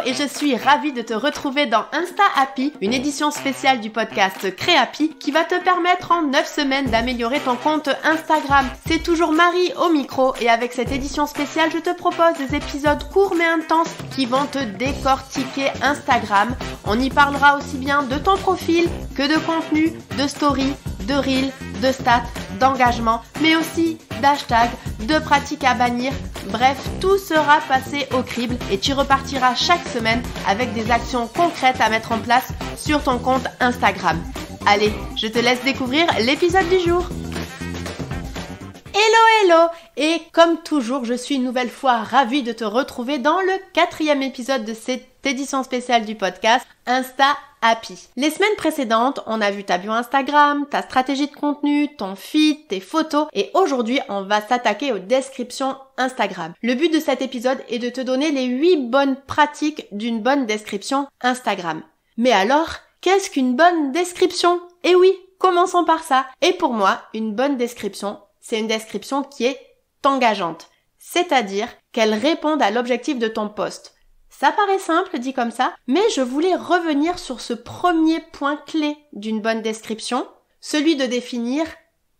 et je suis ravie de te retrouver dans Insta Happy, une édition spéciale du podcast Créapi qui va te permettre en 9 semaines d'améliorer ton compte Instagram. C'est toujours Marie au micro et avec cette édition spéciale, je te propose des épisodes courts mais intenses qui vont te décortiquer Instagram. On y parlera aussi bien de ton profil que de contenu, de story, de reel, de stats, d'engagement, mais aussi d'hashtags, de pratiques à bannir. Bref, tout sera passé au crible et tu repartiras chaque semaine avec des actions concrètes à mettre en place sur ton compte Instagram. Allez, je te laisse découvrir l'épisode du jour. Hello et comme toujours, je suis une nouvelle fois ravie de te retrouver dans le 4e épisode de cette édition spéciale du podcast Insta Happy. Les semaines précédentes, on a vu ta bio Instagram, ta stratégie de contenu, ton feed, tes photos et aujourd'hui, on va s'attaquer aux descriptions Instagram. Le but de cet épisode est de te donner les 8 bonnes pratiques d'une bonne description Instagram. Mais alors, qu'est-ce qu'une bonne description? Eh oui, commençons par ça. Et pour moi, une bonne description, c'est une description qui est engageante, c'est-à-dire qu'elle réponde à l'objectif de ton post. Ça paraît simple dit comme ça, mais je voulais revenir sur ce premier point clé d'une bonne description, celui de définir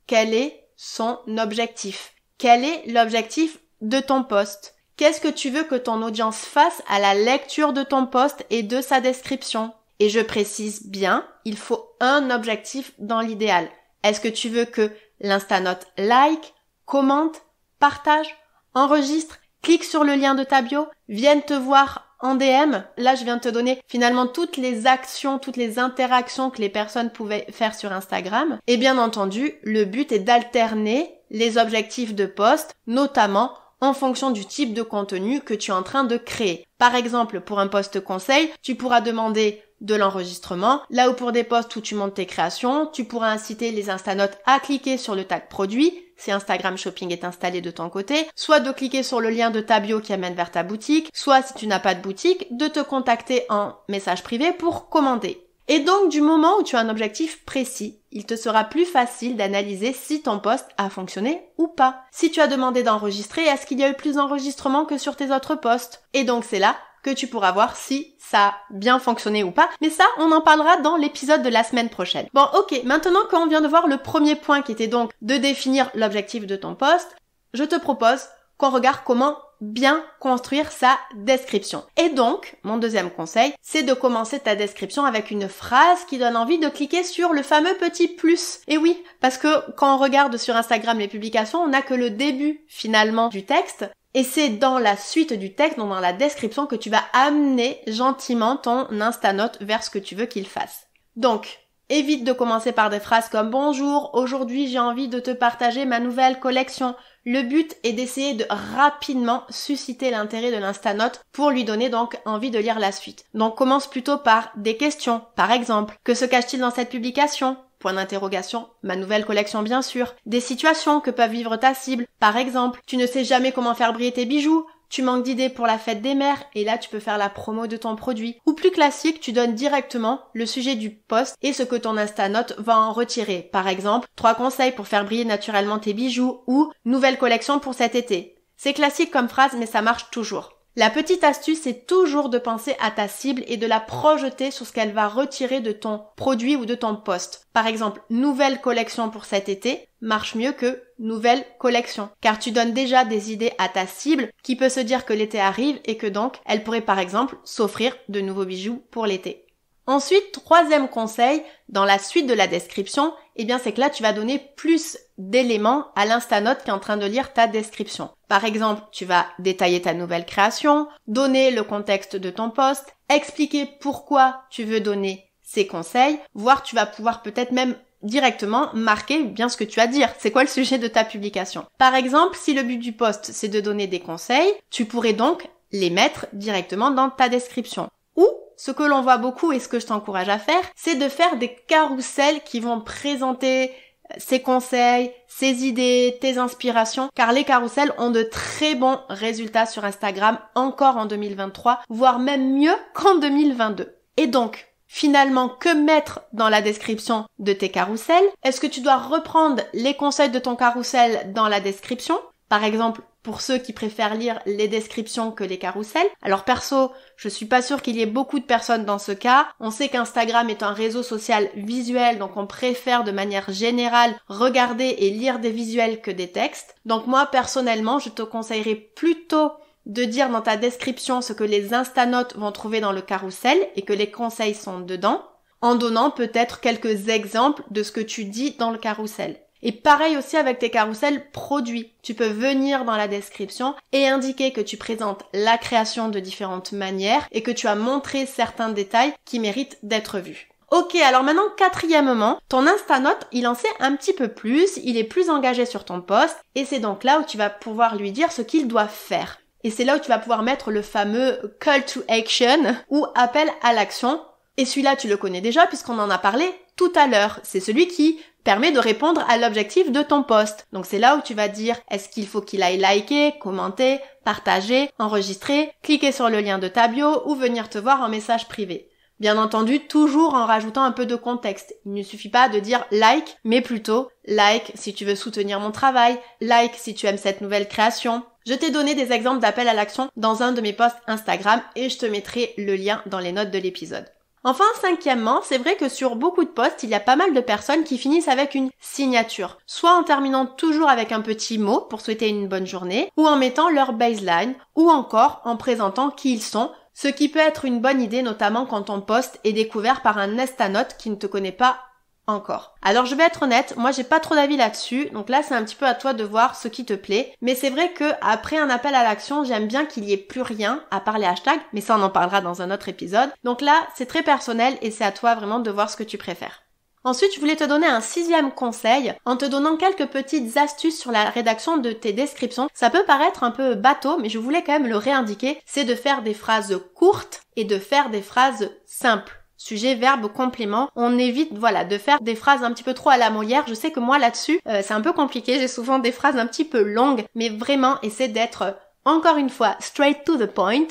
quel est son objectif. Quel est l'objectif de ton post? Qu'est-ce que tu veux que ton audience fasse à la lecture de ton post et de sa description? Et je précise bien, il faut un objectif dans l'idéal. Est-ce que tu veux que l'Instanote like, commente, partage, enregistre, clique sur le lien de ta bio, vienne te voir en DM? Là, je viens de te donner finalement toutes les actions, toutes les interactions que les personnes pouvaient faire sur Instagram. Et bien entendu, le but est d'alterner les objectifs de post, notamment en fonction du type de contenu que tu es en train de créer. Par exemple, pour un post conseil, tu pourras demander de l'enregistrement, là où pour des posts où tu montes tes créations, tu pourras inciter les Instanotes à cliquer sur le tag produit, si Instagram Shopping est installé de ton côté, soit de cliquer sur le lien de ta bio qui amène vers ta boutique, soit si tu n'as pas de boutique, de te contacter en message privé pour commander. Et donc, du moment où tu as un objectif précis, il te sera plus facile d'analyser si ton post a fonctionné ou pas. Si tu as demandé d'enregistrer, est-ce qu'il y a eu plus d'enregistrements que sur tes autres posts? Et donc, c'est là que tu pourras voir si ça a bien fonctionné ou pas. Mais ça, on en parlera dans l'épisode de la semaine prochaine. Bon, ok, maintenant qu'on vient de voir le premier point qui était donc de définir l'objectif de ton post, je te propose qu'on regarde comment bien construire sa description. Et donc, mon deuxième conseil, c'est de commencer ta description avec une phrase qui donne envie de cliquer sur le fameux petit plus. Et oui, parce que quand on regarde sur Instagram les publications, on n'a que le début finalement du texte. Et c'est dans la suite du texte, donc dans la description, que tu vas amener gentiment ton Instanote vers ce que tu veux qu'il fasse. Donc, évite de commencer par des phrases comme « Bonjour, aujourd'hui j'ai envie de te partager ma nouvelle collection ». Le but est d'essayer de rapidement susciter l'intérêt de l'Instanote pour lui donner donc envie de lire la suite. Donc commence plutôt par des questions. Par exemple, que se cache-t-il dans cette publication? Point d'interrogation, ma nouvelle collection bien sûr. Des situations que peuvent vivre ta cible. Par exemple, tu ne sais jamais comment faire briller tes bijoux. Tu manques d'idées pour la fête des mères et là tu peux faire la promo de ton produit. Ou plus classique, tu donnes directement le sujet du post et ce que ton Instanote va en retirer. Par exemple, 3 conseils pour faire briller naturellement tes bijoux ou nouvelle collection pour cet été. C'est classique comme phrase mais ça marche toujours. La petite astuce, c'est toujours de penser à ta cible et de la projeter sur ce qu'elle va retirer de ton produit ou de ton post. Par exemple, nouvelle collection pour cet été marche mieux que nouvelle collection, car tu donnes déjà des idées à ta cible qui peut se dire que l'été arrive et que donc elle pourrait par exemple s'offrir de nouveaux bijoux pour l'été. Ensuite, troisième conseil, dans la suite de la description, c'est que là, tu vas donner plus d'éléments à l'Instanote qui est en train de lire ta description. Par exemple, tu vas détailler ta nouvelle création, donner le contexte de ton post, expliquer pourquoi tu veux donner ces conseils, voire tu vas pouvoir peut-être même directement marquer bien ce que tu as à dire. C'est quoi le sujet de ta publication? Par exemple, si le but du post, c'est de donner des conseils, tu pourrais donc les mettre directement dans ta description. Ou ce que l'on voit beaucoup et ce que je t'encourage à faire, c'est de faire des carousels qui vont présenter ces conseils, ces idées, tes inspirations, car les carousels ont de très bons résultats sur Instagram encore en 2023, voire même mieux qu'en 2022. Et donc, finalement, que mettre dans la description de tes carousels? Est-ce que tu dois reprendre les conseils de ton carrousel dans la description? Par exemple, pour ceux qui préfèrent lire les descriptions que les carousels. Alors perso, je suis pas sûre qu'il y ait beaucoup de personnes dans ce cas. On sait qu'Instagram est un réseau social visuel, donc on préfère de manière générale regarder et lire des visuels que des textes. Donc moi, personnellement, je te conseillerais plutôt de dire dans ta description ce que les instanotes vont trouver dans le carrousel et que les conseils sont dedans, en donnant peut-être quelques exemples de ce que tu dis dans le carrousel. Et pareil aussi avec tes carousels produits. Tu peux venir dans la description et indiquer que tu présentes la création de différentes manières et que tu as montré certains détails qui méritent d'être vus. Ok, alors maintenant, quatrièmement, ton Instanote, il en sait un petit peu plus, il est plus engagé sur ton post et c'est donc là où tu vas pouvoir lui dire ce qu'il doit faire. Et c'est là où tu vas pouvoir mettre le fameux call to action ou appel à l'action. Et celui-là, tu le connais déjà puisqu'on en a parlé tout à l'heure. C'est celui qui permet de répondre à l'objectif de ton post. Donc c'est là où tu vas dire est-ce qu'il faut qu'il aille liker, commenter, partager, enregistrer, cliquer sur le lien de ta bio ou venir te voir en message privé. Bien entendu, toujours en rajoutant un peu de contexte. Il ne suffit pas de dire like, mais plutôt like si tu veux soutenir mon travail, like si tu aimes cette nouvelle création. Je t'ai donné des exemples d'appel à l'action dans un de mes posts Instagram et je te mettrai le lien dans les notes de l'épisode. Enfin, cinquièmement, c'est vrai que sur beaucoup de posts, il y a pas mal de personnes qui finissent avec une signature, soit en terminant toujours avec un petit mot pour souhaiter une bonne journée, ou en mettant leur baseline, ou encore en présentant qui ils sont, ce qui peut être une bonne idée notamment quand ton post est découvert par un Instanote qui ne te connaît pas encore. Alors je vais être honnête, moi j'ai pas trop d'avis là-dessus, donc là c'est un petit peu à toi de voir ce qui te plaît, mais c'est vrai que après un appel à l'action, j'aime bien qu'il y ait plus rien à part les hashtags, mais ça on en parlera dans un autre épisode. Donc là c'est très personnel et c'est à toi vraiment de voir ce que tu préfères. Ensuite, je voulais te donner un 6e conseil en te donnant quelques petites astuces sur la rédaction de tes descriptions. Ça peut paraître un peu bateau, mais je voulais quand même le réindiquer, c'est de faire des phrases courtes et de faire des phrases simples. Sujet, verbe, complément. On évite, de faire des phrases un petit peu trop à la Molière. Je sais que moi, là-dessus, c'est un peu compliqué. J'ai souvent des phrases un petit peu longues, mais vraiment, essaie d'être, encore une fois, straight to the point.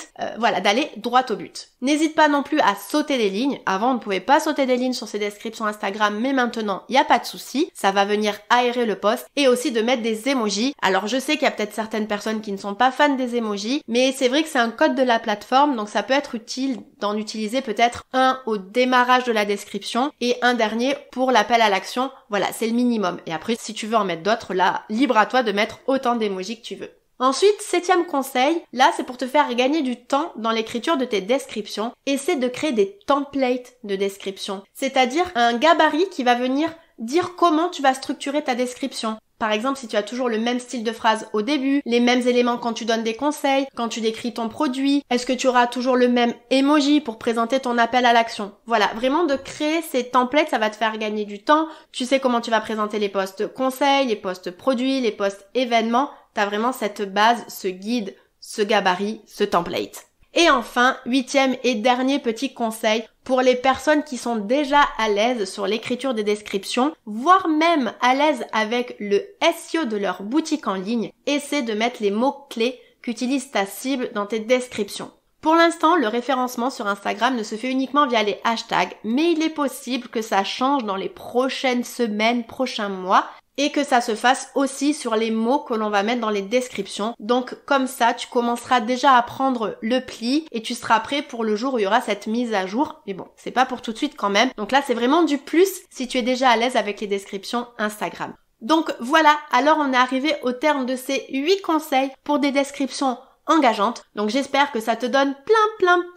D'aller droit au but. N'hésite pas non plus à sauter des lignes. Avant, on ne pouvait pas sauter des lignes sur ces descriptions Instagram, mais maintenant, il n'y a pas de souci. Ça va venir aérer le post et aussi de mettre des emojis. Alors, je sais qu'il y a peut-être certaines personnes qui ne sont pas fans des emojis, mais c'est vrai que c'est un code de la plateforme, donc ça peut être utile d'en utiliser peut-être un au démarrage de la description et un dernier pour l'appel à l'action. Voilà, c'est le minimum. Et après, si tu veux en mettre d'autres, là, libre à toi de mettre autant d'emojis que tu veux. Ensuite, 7e conseil, là c'est pour te faire gagner du temps dans l'écriture de tes descriptions. Essaie de créer des templates de description, c'est-à-dire un gabarit qui va venir dire comment tu vas structurer ta description. Par exemple, si tu as toujours le même style de phrase au début, les mêmes éléments quand tu donnes des conseils, quand tu décris ton produit, est-ce que tu auras toujours le même emoji pour présenter ton appel à l'action? Voilà, vraiment de créer ces templates, ça va te faire gagner du temps. Tu sais comment tu vas présenter les posts conseils, les posts produits, les posts événements. T'as vraiment cette base, ce guide, ce gabarit, ce template. Et enfin, 8e et dernier petit conseil, pour les personnes qui sont déjà à l'aise sur l'écriture des descriptions, voire même à l'aise avec le SEO de leur boutique en ligne, essaie de mettre les mots-clés qu'utilise ta cible dans tes descriptions. Pour l'instant, le référencement sur Instagram ne se fait uniquement via les hashtags, mais il est possible que ça change dans les prochaines semaines, prochains mois, et que ça se fasse aussi sur les mots que l'on va mettre dans les descriptions. Donc comme ça, tu commenceras déjà à prendre le pli et tu seras prêt pour le jour où il y aura cette mise à jour. Mais bon, c'est pas pour tout de suite quand même. Donc là, c'est vraiment du plus si tu es déjà à l'aise avec les descriptions Instagram. Donc voilà, alors on est arrivé au terme de ces 8 conseils pour des descriptions engageante. Donc j'espère que ça te donne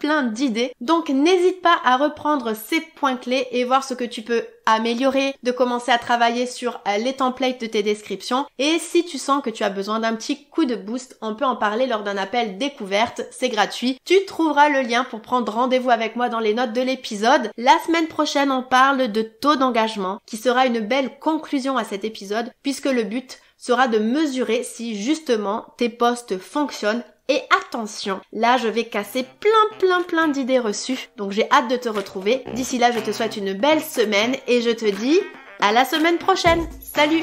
plein d'idées. Donc n'hésite pas à reprendre ces points clés et voir ce que tu peux améliorer, de commencer à travailler sur les templates de tes descriptions. Et si tu sens que tu as besoin d'un petit coup de boost, on peut en parler lors d'un appel découverte, c'est gratuit. Tu trouveras le lien pour prendre rendez-vous avec moi dans les notes de l'épisode. La semaine prochaine, on parle de taux d'engagement, qui sera une belle conclusion à cet épisode, puisque le but sera de mesurer si justement tes posts fonctionnent. Et attention, là je vais casser plein d'idées reçues, donc j'ai hâte de te retrouver. D'ici là, je te souhaite une belle semaine et je te dis à la semaine prochaine. Salut!